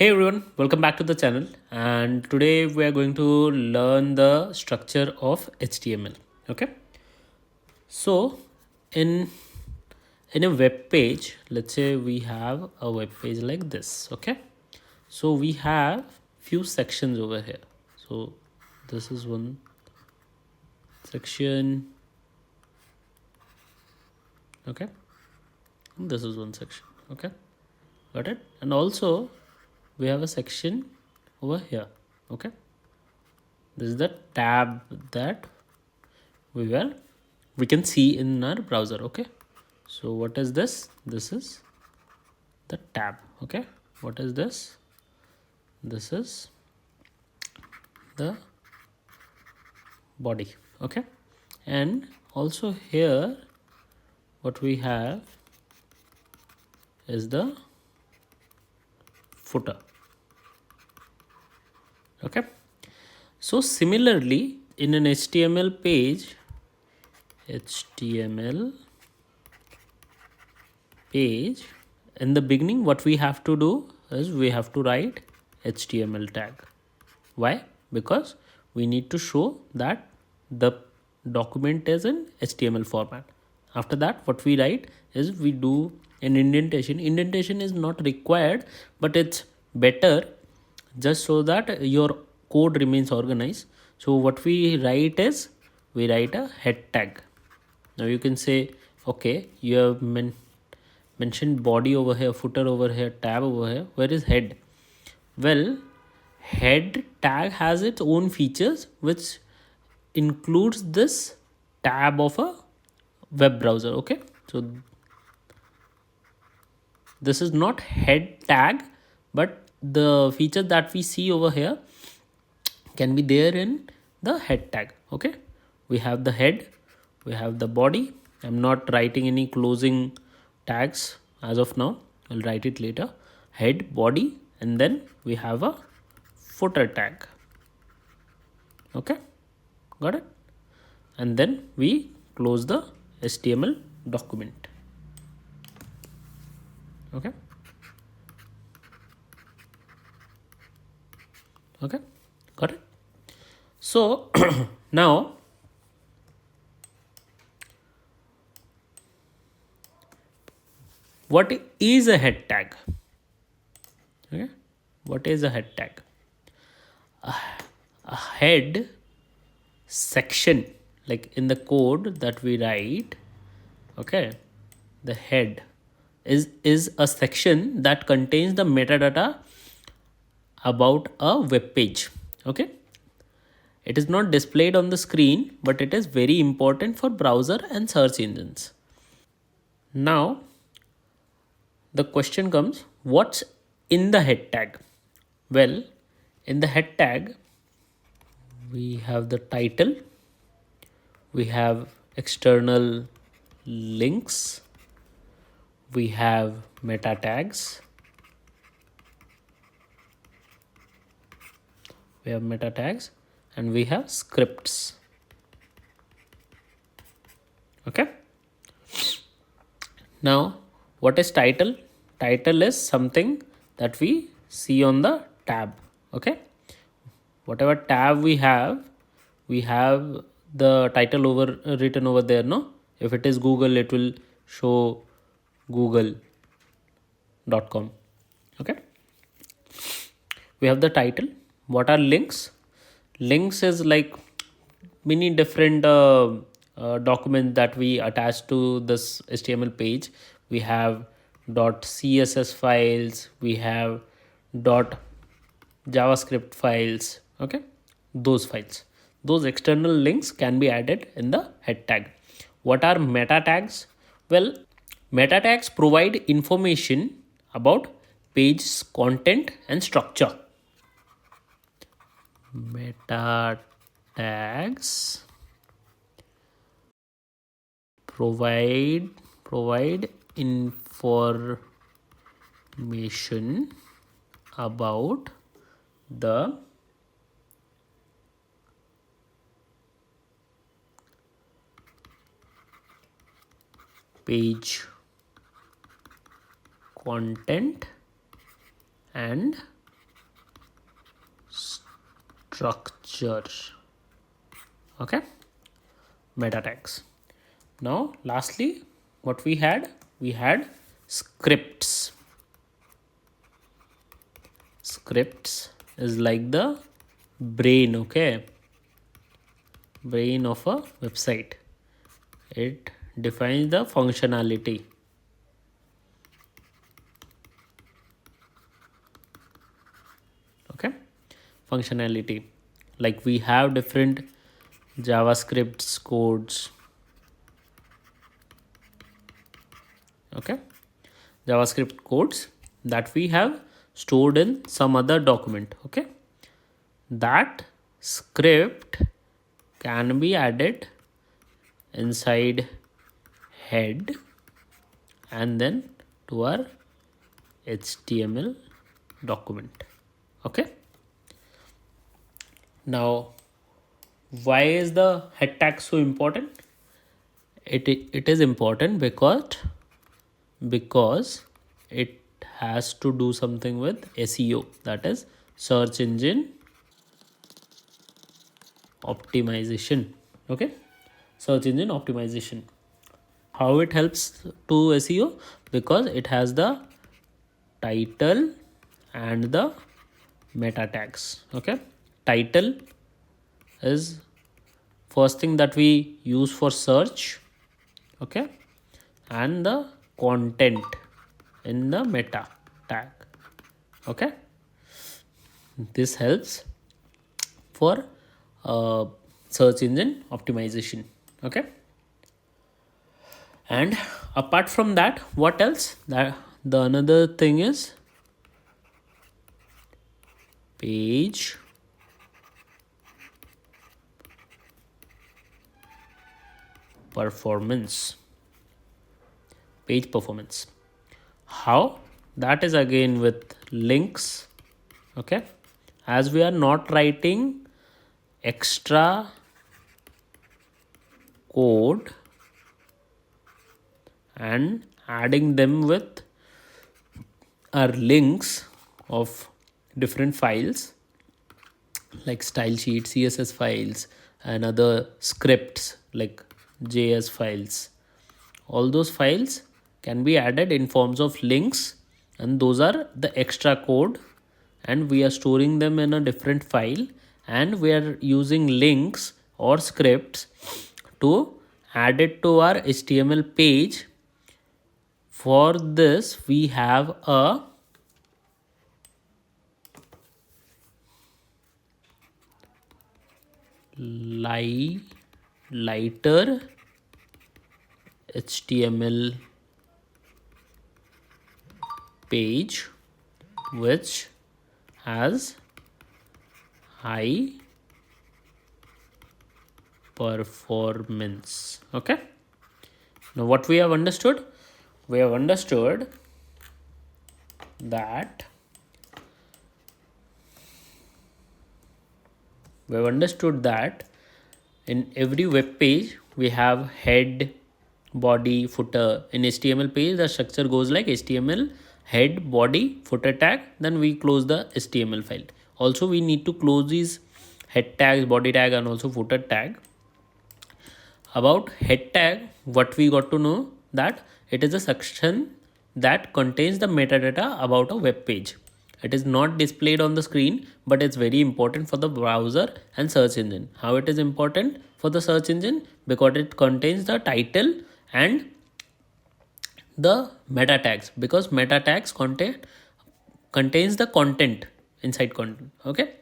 Hey everyone, welcome back to the channel, and today we are going to learn the structure of HTML. Okay, so in in a web page, let's say we have a web page like this. Okay, so we have few sections over here. So this is one section. Okay, and this is one section. Okay, got it. And also we have a section over here. Okay, this is the tab that we can see in our browser. Okay, so what is this? This is the tab. Okay, what is this? This is the body. Okay, and also here what we have is the footer. Okay, so similarly in an HTML page, in the beginning what we have to do is we have to write HTML tag. Why? Because we need to show that the document is in HTML format. After that what we write is we do an indentation. Indentation is not required, but it's better just so that your code remains organized. So what we write is we write a head tag. Now you can say, okay, you have mentioned body over here, footer over here, tab over here. Where is head? Well, head tag has its own features which includes this tab of a web browser. Okay, so this is not head tag, but the feature that we see over here can be there in the head tag. Okay, we have the head, we have the body. I'm not writing any closing tags as of now, I'll write it later. Head, body, and then we have a footer tag. Okay, got it. And then we close the HTML document. Okay, okay, got it. So now what is a head tag? Okay, what is a head tag? A head section, like in the code that we write. Okay, the head is a section that contains the metadata about a web page. Okay, it is not displayed on the screen, but it is very important for browser and search engines. Now the question comes, what's in the head tag? Well, in the head tag we have the title, we have external links, we have meta tags, and we have scripts. Okay, now what is title? Title is something that we see on the tab. Okay, whatever tab we have the title over written over there. No, if it is Google, it will show google.com. Okay, we have the title. What are links? Links is like many different documents that we attach to this HTML page. We have .css files, we have .javascript files. Okay, those files, those external links can be added in the head tag. What are meta tags? Well, meta tags provide information about page's content and structure. Meta tags provide information about the page content and structure. Okay, meta tags. Now lastly, what we had scripts. Scripts is like the brain, okay, brain of a website. It defines the functionality. Okay, functionality, like we have different JavaScript codes. Okay, JavaScript codes that we have stored in some other document. Okay, that script can be added inside head and then to our HTML document. Okay, now why is the head tag so important? It is important because it has to do something with SEO, that is search engine optimization. Okay, search engine optimization. How it helps to SEO? Because it has the title and the meta tags. Okay, title is first thing that we use for search. Okay, and the content in the meta tag. Okay, this helps for search engine optimization. Okay, and apart from that, what else? That the another thing is page performance. Page performance. How? That is again with links. Okay, as we are not writing extra code and adding them with our links of different files like style sheets, CSS files, and other scripts like JS files. All those files can be added in forms of links, and those are the extra code, and we are storing them in a different file, and we are using links or scripts to add it to our HTML page. For this we have a lighter HTML page which has high performance. Okay, now what we have understood? We have understood that in every web page we have head, body, footer. In HTML page the structure goes like HTML head, body, footer tag, then we close the HTML file. Also we need to close these head tags, body tag, and also footer tag. About head tag, what we got to know, that it is a section that contains the metadata about a web page. It is not displayed on the screen, but it's very important for the browser and search engine. How it is important for the search engine? Because it contains the title and the meta tags, because meta tags contains the content inside content. Okay,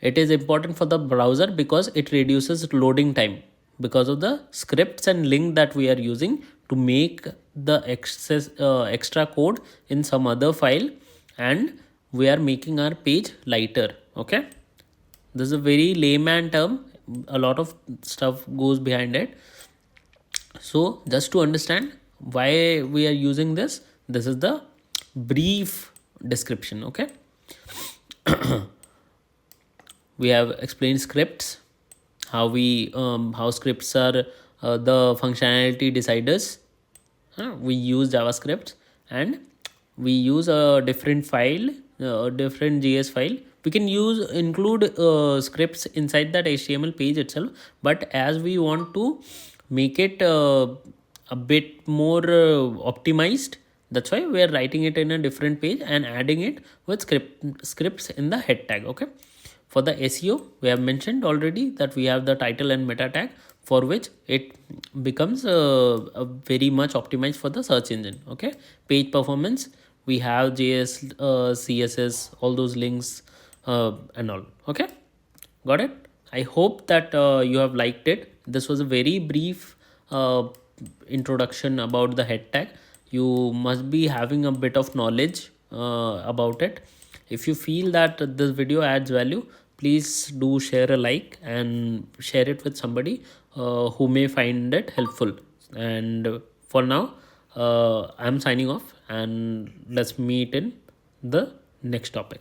it is important for the browser because it reduces loading time because of the scripts and link that we are using to make the extra code in some other file, and we are making our page lighter. Okay, this is a very layman term, a lot of stuff goes behind it. So just to understand why we are using this is the brief description. Okay, we have explained scripts, how scripts are the functionality deciders. We use JavaScript, and we use a different file, a different JS file We can include scripts inside that HTML page itself, but as we want to make it a bit more optimized, that's why we are writing it in a different page and adding it with scripts in the head tag. Okay, for the SEO, we have mentioned already that we have the title and meta tag, for which it becomes very much optimized for the search engine. Okay, page performance, we have JS, CSS, all those links and all. Okay, got it. I hope that you have liked it. This was a very brief introduction about the head tag. You must be having a bit of knowledge about it. If you feel that this video adds value, please do share a like and share it with somebody who may find it helpful. And for now, I'm signing off, and let's meet in the next topic.